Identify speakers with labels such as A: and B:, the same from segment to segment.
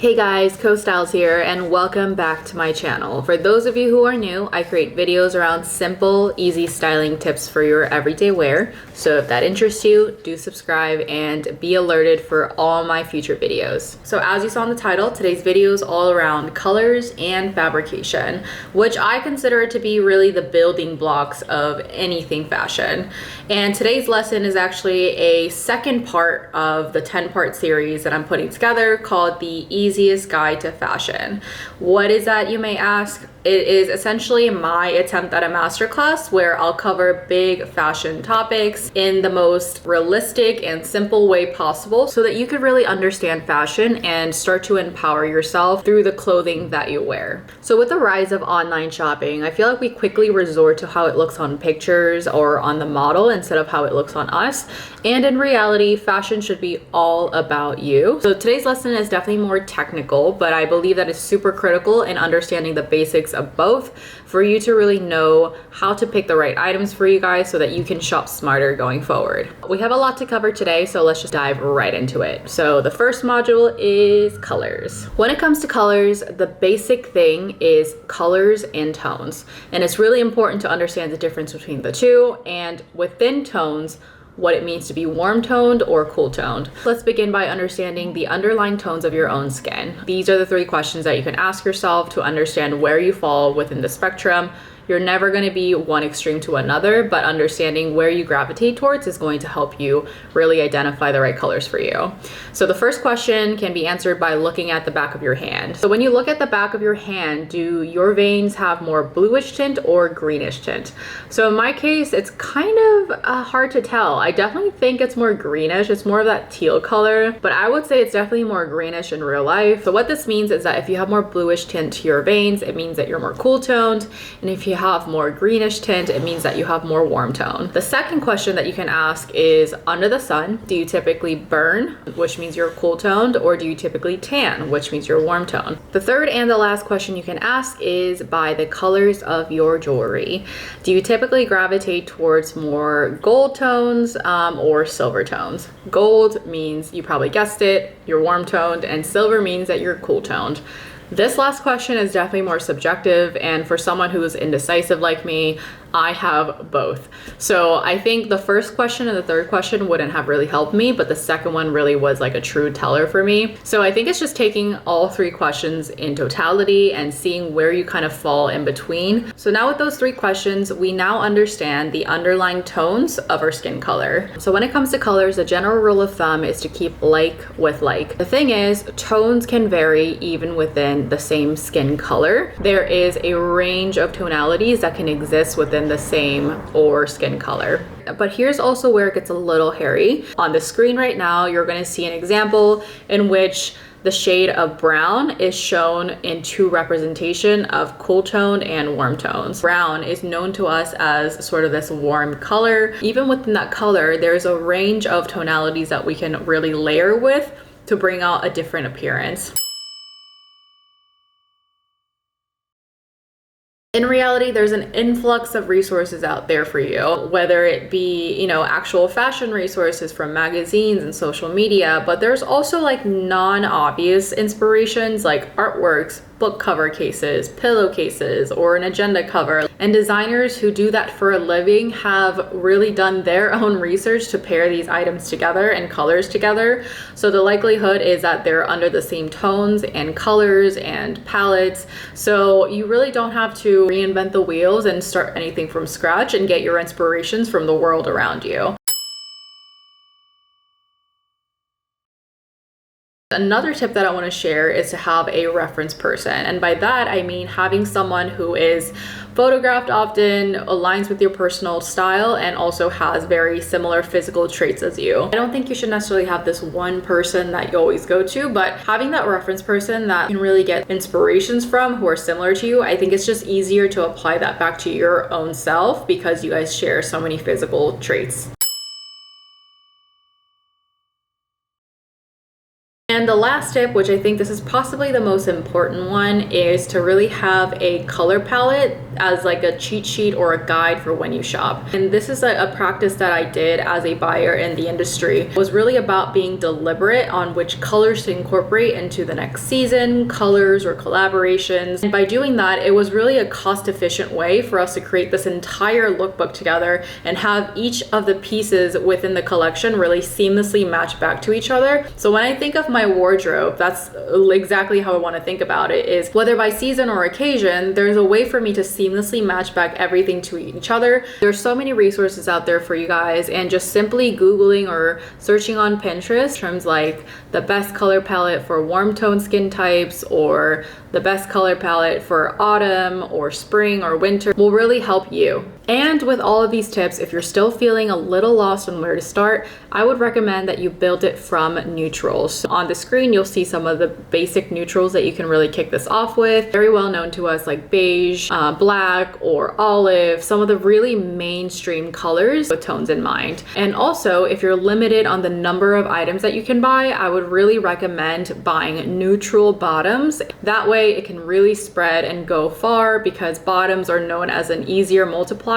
A: Hey guys, CoStyles here and welcome back to my channel. For those of you who are new, I create videos around simple, easy styling tips for your everyday wear. So if that interests you, do subscribe and be alerted for all my future videos. So as you saw in the title, today's video is all around colors and fabrication, which I consider to be really the building blocks of anything fashion. And today's lesson is actually a second part of the 10-part series that I'm putting together called the Easiest Guide to Fashion. What is that, you may ask? It is essentially my attempt at a masterclass where I'll cover big fashion topics in the most realistic and simple way possible so that you could really understand fashion and start to empower yourself through the clothing that you wear. So with the rise of online shopping, I feel like we quickly resort to how it looks on pictures or on the model instead of how it looks on us. And in reality, fashion should be all about you. So today's lesson is definitely more technical, but I believe that it's super critical in understanding the basics of both for you to really know how to pick the right items for you guys so that you can shop smarter going forward. We have a lot to cover today, so let's just dive right into it. So the first module is colors. When it comes to colors, the basic thing is colors and tones. And it's really important to understand the difference between the two, and within tones, what it means to be warm toned or cool toned. Let's begin by understanding the underlying tones of your own skin. These are the 3 questions that you can ask yourself to understand where you fall within the spectrum. You're never going to be one extreme to another, but understanding where you gravitate towards is going to help you really identify the right colors for you. So the first question can be answered by looking at the back of your hand. So when you look at the back of your hand, do your veins have more bluish tint or greenish tint? So in my case, it's kind of hard to tell. I definitely think it's more greenish. It's more of that teal color, but I would say it's definitely more greenish in real life. So what this means is that if you have more bluish tint to your veins, it means that you're more cool toned. And if you have more greenish tint, it means that you have more warm tone. The second question that you can ask is, under the sun, do you typically burn, which means you're cool toned, or do you typically tan, which means you're warm tone? The third and the last question you can ask is by the colors of your jewelry. Do you typically gravitate towards more gold tones or silver tones? Gold means, you probably guessed it, you're warm toned, and silver means that you're cool toned. This last question is definitely more subjective, and for someone who is indecisive like me, I have both. So I think the first question and the third question wouldn't have really helped me, but the second one really was like a true teller for me. So I think it's just taking all 3 questions in totality and seeing where you kind of fall in between. So now with those 3 questions, we now understand the underlying tones of our skin color. So when it comes to colors, the general rule of thumb is to keep like with like. The thing is, tones can vary even within the same skin color. There is a range of tonalities that can exist within the same or skin color. But here's also where it gets a little hairy. On the screen right now, you're going to see an example in which the shade of brown is shown in 2 representation of cool toned and warm tones. Brown is known to us as sort of this warm color. Even within that color, there's a range of tonalities that we can really layer with to bring out a different appearance. In reality, there's an influx of resources out there for you, whether it be, actual fashion resources from magazines and social media, but there's also like non-obvious inspirations like artworks, book cover cases, pillowcases, or an agenda cover. And designers who do that for a living have really done their own research to pair these items together and colors together. So the likelihood is that they're under the same tones and colors and palettes. So you really don't have to reinvent the wheels and start anything from scratch and get your inspirations from the world around you. Another tip that I want to share is to have a reference person. And by that, I mean having someone who is photographed often, aligns with your personal style, and also has very similar physical traits as you. I don't think you should necessarily have this one person that you always go to, but having that reference person that you can really get inspirations from who are similar to you, I think it's just easier to apply that back to your own self because you guys share so many physical traits. And the last tip, which I think this is possibly the most important one, is to really have a color palette as like a cheat sheet or a guide for when you shop. And this is a practice that I did as a buyer in the industry. It was really about being deliberate on which colors to incorporate into the next season, colors or collaborations. And by doing that, it was really a cost-efficient way for us to create this entire lookbook together and have each of the pieces within the collection really seamlessly match back to each other. So when I think of my wardrobe, that's exactly how I want to think about it, is whether by season or occasion, there's a way for me to seamlessly match back everything to each other. There's so many resources out there for you guys, and just simply Googling or searching on Pinterest terms like the best color palette for warm tone skin types or the best color palette for autumn or spring or winter will really help you. And with all of these tips, if you're still feeling a little lost on where to start, I would recommend that you build it from neutrals. So on the screen, you'll see some of the basic neutrals that you can really kick this off with. Very well known to us, like beige, black, or olive, some of the really mainstream colors with tones in mind. And also, if you're limited on the number of items that you can buy, I would really recommend buying neutral bottoms. That way it can really spread and go far, because bottoms are known as an easier multiplier.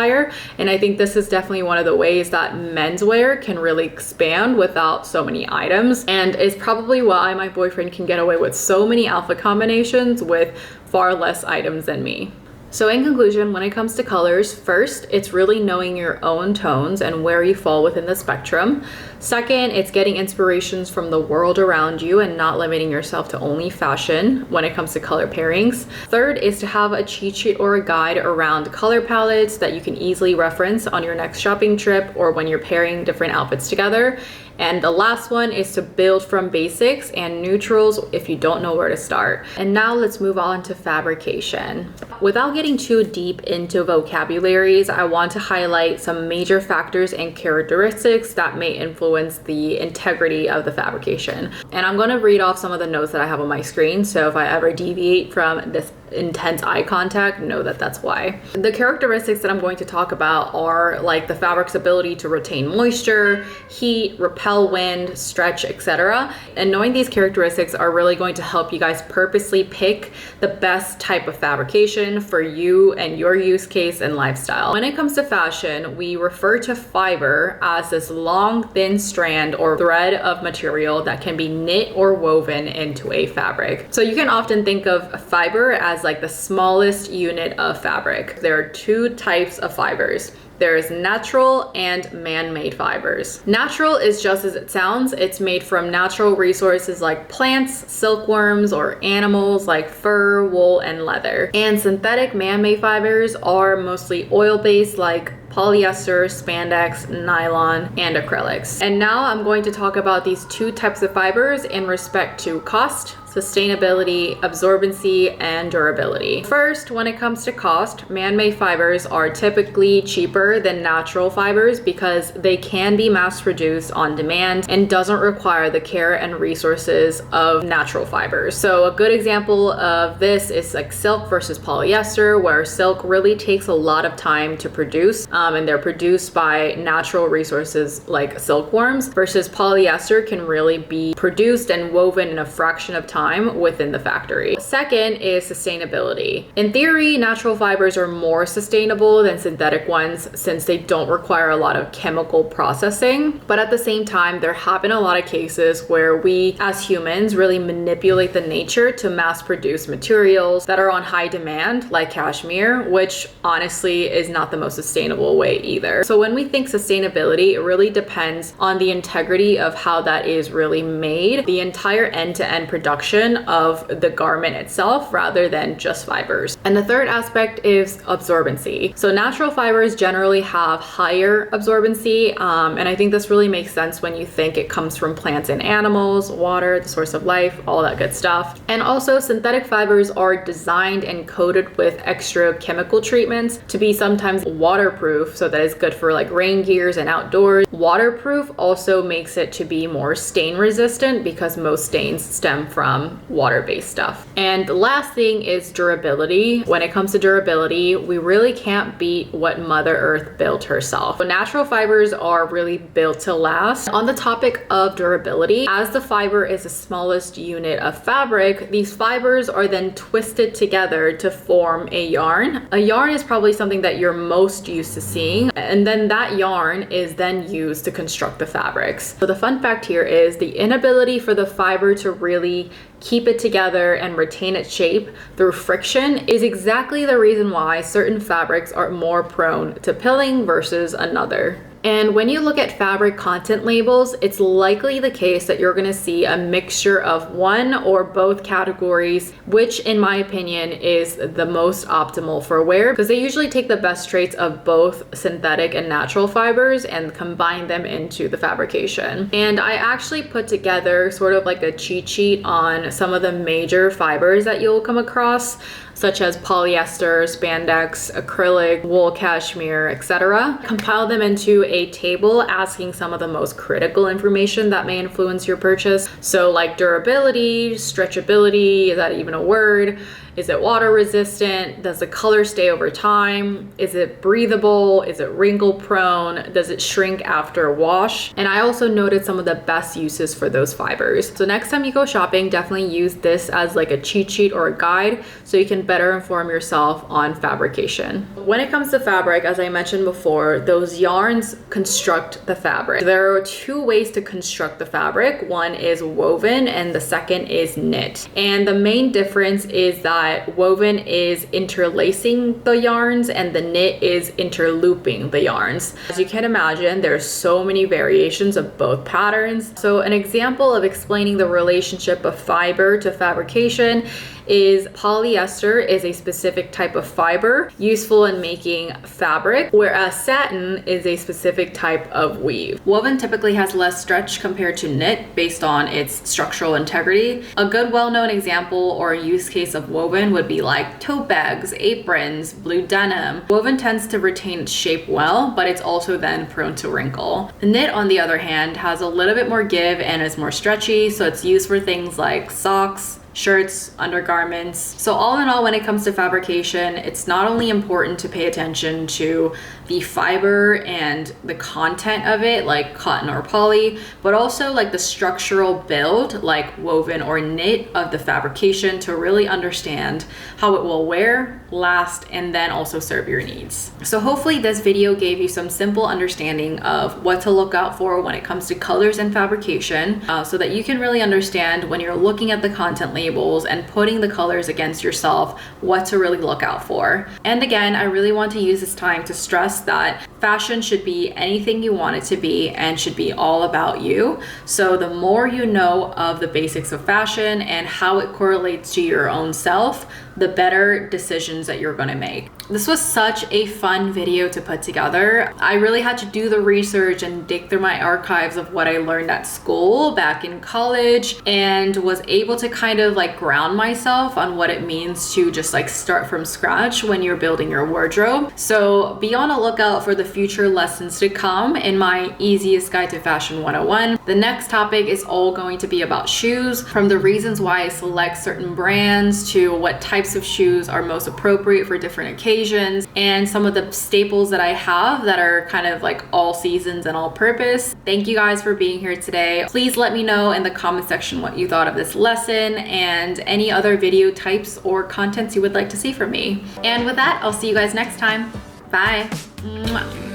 A: And I think this is definitely one of the ways that menswear can really expand without so many items. And it's probably why my boyfriend can get away with so many outfit combinations with far less items than me. So in conclusion, when it comes to colors, first, it's really knowing your own tones and where you fall within the spectrum. Second, it's getting inspirations from the world around you and not limiting yourself to only fashion when it comes to color pairings. Third is to have a cheat sheet or a guide around color palettes that you can easily reference on your next shopping trip or when you're pairing different outfits together. And the last one is to build from basics and neutrals if you don't know where to start. And now let's move on to fabrication. Without getting too deep into vocabularies, I want to highlight some major factors and characteristics that may influence the integrity of the fabrication. And I'm going to read off some of the notes that I have on my screen, so if I ever deviate from this intense eye contact, know that that's why. The characteristics that I'm going to talk about are like the fabric's ability to retain moisture, heat, repel wind, stretch, etc. And knowing these characteristics are really going to help you guys purposely pick the best type of fabrication for you and your use case and lifestyle. When it comes to fashion, we refer to fiber as this long, thin strand or thread of material that can be knit or woven into a fabric. So you can often think of fiber as like the smallest unit of fabric. There are two types of fibers. There's natural and man-made fibers. Natural is just as it sounds. It's made from natural resources like plants, silkworms, or animals like fur, wool, and leather. And synthetic man-made fibers are mostly oil-based like polyester, spandex, nylon, and acrylics. And now I'm going to talk about these two types of fibers in respect to cost, sustainability, absorbency, and durability. First, when it comes to cost, man-made fibers are typically cheaper than natural fibers because they can be mass-produced on demand and doesn't require the care and resources of natural fibers. So a good example of this is like silk versus polyester, where silk really takes a lot of time to produce, and they're produced by natural resources like silkworms, versus polyester can really be produced and woven in a fraction of time within the factory. Second is sustainability. In theory, natural fibers are more sustainable than synthetic ones since they don't require a lot of chemical processing. But at the same time, there have been a lot of cases where we as humans really manipulate the nature to mass produce materials that are on high demand, like cashmere, which honestly is not the most sustainable way either. So when we think sustainability, it really depends on the integrity of how that is really made, the entire end-to-end production of the garment itself rather than just fibers. And the third aspect is absorbency. So natural fibers generally have higher absorbency, and I think this really makes sense when you think it comes from plants and animals, water, the source of life, all that good stuff. And also synthetic fibers are designed and coated with extra chemical treatments to be sometimes waterproof, so that is good for like rain gears and outdoors. Waterproof also makes it to be more stain resistant because most stains stem from water-based stuff. And the last thing is durability. durability. When it comes to durability, we really can't beat what Mother Earth built herself. So natural fibers are really built to last. On the topic of durability, as the fiber is the smallest unit of fabric, these fibers are then twisted together to form a yarn. A yarn is probably something that you're most used to seeing, and then that yarn is then used to construct the fabrics. So the fun fact here is the inability for the fiber to really keep it together and retain its shape through friction is exactly the reason why certain fabrics are more prone to pilling versus another. And when you look at fabric content labels, it's likely the case that you're gonna see a mixture of one or both categories, which in my opinion is the most optimal for wear, because they usually take the best traits of both synthetic and natural fibers and combine them into the fabrication. And I actually put together sort of like a cheat sheet on some of the major fibers that you'll come across, such as polyester, spandex, acrylic, wool, cashmere, etc. Compile them into a table asking some of the most critical information that may influence your purchase. So like durability, stretchability, is that even a word? Is it water resistant? Does the color stay over time? Is it breathable? Is it wrinkle prone? Does it shrink after wash? And I also noted some of the best uses for those fibers. So next time you go shopping, definitely use this as like a cheat sheet or a guide so you can better inform yourself on fabrication. When it comes to fabric, as I mentioned before, those yarns construct the fabric. There are two ways to construct the fabric. One is woven and the second is knit. And the main difference is that woven is interlacing the yarns and the knit is interlooping the yarns. As you can imagine, there's so many variations of both patterns. So an example of explaining the relationship of fiber to fabrication is polyester is a specific type of fiber useful in making fabric, whereas satin is a specific type of weave. Woven typically has less stretch compared to knit based on its structural integrity. A good well-known example or use case of woven would be like tote bags, aprons, blue denim. Woven tends to retain its shape well, but it's also then prone to wrinkle. The knit, on the other hand, has a little bit more give and is more stretchy, so it's used for things like socks, shirts, undergarments. So all in all, when it comes to fabrication, it's not only important to pay attention to the fiber and the content of it, like cotton or poly, but also like the structural build, like woven or knit of the fabrication, to really understand how it will wear, last, and then also serve your needs. So hopefully this video gave you some simple understanding of what to look out for when it comes to colors and fabrication, so that you can really understand when you're looking at the content labels and putting the colors against yourself, what to really look out for. And again, I really want to use this time to stress that fashion should be anything you want it to be and should be all about you. So the more you know of the basics of fashion and how it correlates to your own self, the better decisions that you're going to make. This was such a fun video to put together. I really had to do the research and dig through my archives of what I learned at school back in college, and was able to kind of like ground myself on what it means to just like start from scratch when you're building your wardrobe. So be on a lookout for the future lessons to come in my Easiest Guide to Fashion 101. The next topic is all going to be about shoes, from the reasons why I select certain brands to what types of shoes are most appropriate for different occasions, and some of the staples that I have that are kind of like all seasons and all purpose. Thank you guys for being here today. Please let me know in the comment section what you thought of this lesson and any other video types or contents you would like to see from me. And with that, I'll see you guys next time. Bye. Mwah.